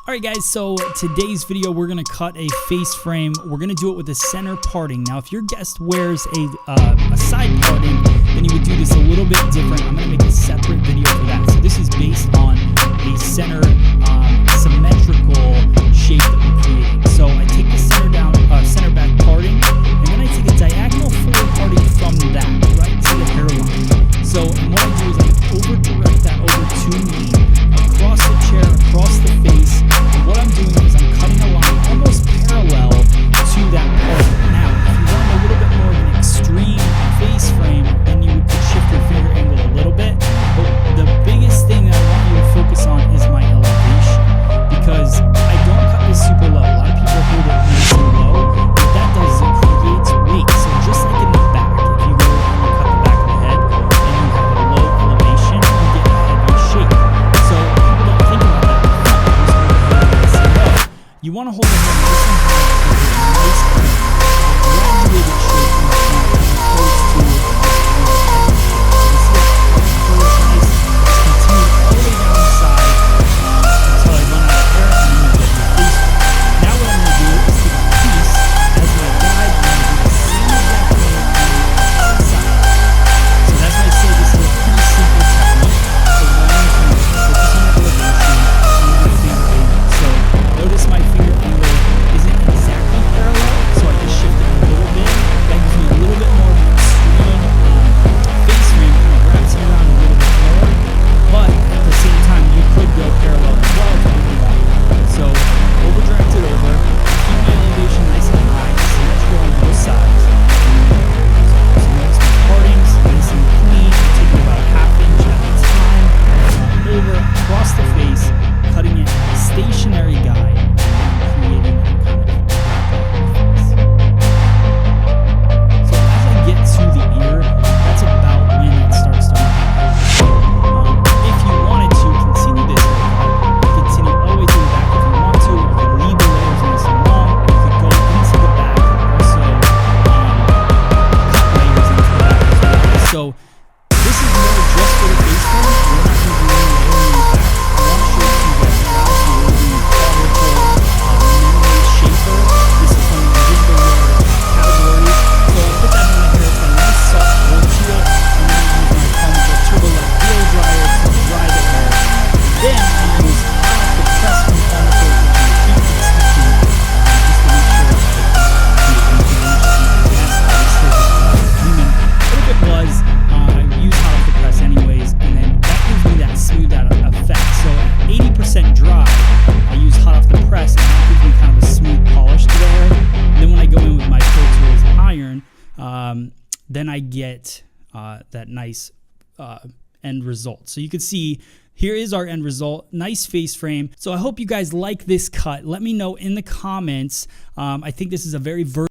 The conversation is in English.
Alright guys, so today's video we're going to cut a face frame. We're going to do it with a center parting. Now if your guest wears a side parting, then you would do this a little bit different. I'm going to make a separate video for that. So this is based on a center symmetrical shape that we're creating. So I take the center back parting, and then I take a diagonal forward parting from that right to the hairline. So and what I do is I over direct that over to me, across the chair, across the face. And what I'm doing is I'm cutting a line almost parallel to that part. Now, if you want a little bit more of an extreme face frame, then you could shift your finger angle a little bit. But the biggest thing that I want you to focus on is my elevation, because I don't cut this super low. A lot of people hold it nice and low. What that does is it creates weight. So just like in the back, if you go and you cut the back of the head and you have a low elevation, you get a heavy shape. So people don't think about that. You want to hold the head nice and high and get a nice graduated shape in the front as opposed to a heavy shape. So you see that curves nice. Just continue all the way down the side until I run out of hair, and then you get your face frame. Now what I'm going to do is take a piece as my guide, and I'm going to do the same exact thing on the opposite side. So that's why I say this is a pretty simple technique. So long as you focus on elevation and your finger angle. So notice my finger angle isn't exactly parallel, so I just shift it a little bit. That gives me a little bit more of an extreme face frame, kind of wraps it around a little bit more. But at the same time, you could go parallel as well if you really want. So over direct it over, keep my elevation nice and high, symmetrical on both sides. So notice my partings, nice and clean, taking about a half inch at a time. Over, across the face, cutting it a stationary guide, creating that kind of wrap on the face. So as I get to the ear, that's about when it starts to wrap. If you wanted to continue this haircut, continue all the way to the back. If you want to, you can leave the layers nice and long. You could go into the back and also cut layers into the back as well. So this is more just for the face frame. We're not going to do any layering in the back. I want to show you guys how to really powerful minimally shaper. This is one of the visible categories. So I put that in my hair, put a nice soft roll to it, and then I use my Palm Turbo Light blow dryer to dry the hair. Then I use half the press from Palm, which is a heat extension, just to make sure that it doesn't create anything. Yes, obviously it's human. But if it was, I use hot off the press anyways, and then that gives me that smooth out effect. So at 80% dry, I use hot off the press, and that gives me kind of a smooth polish to the hair. And then when I go in with my Pro Tools iron, then I get that nice end result. So you can see here is our end result. Nice face frame. So I hope you guys like this cut. Let me know in the comments. I think this is a very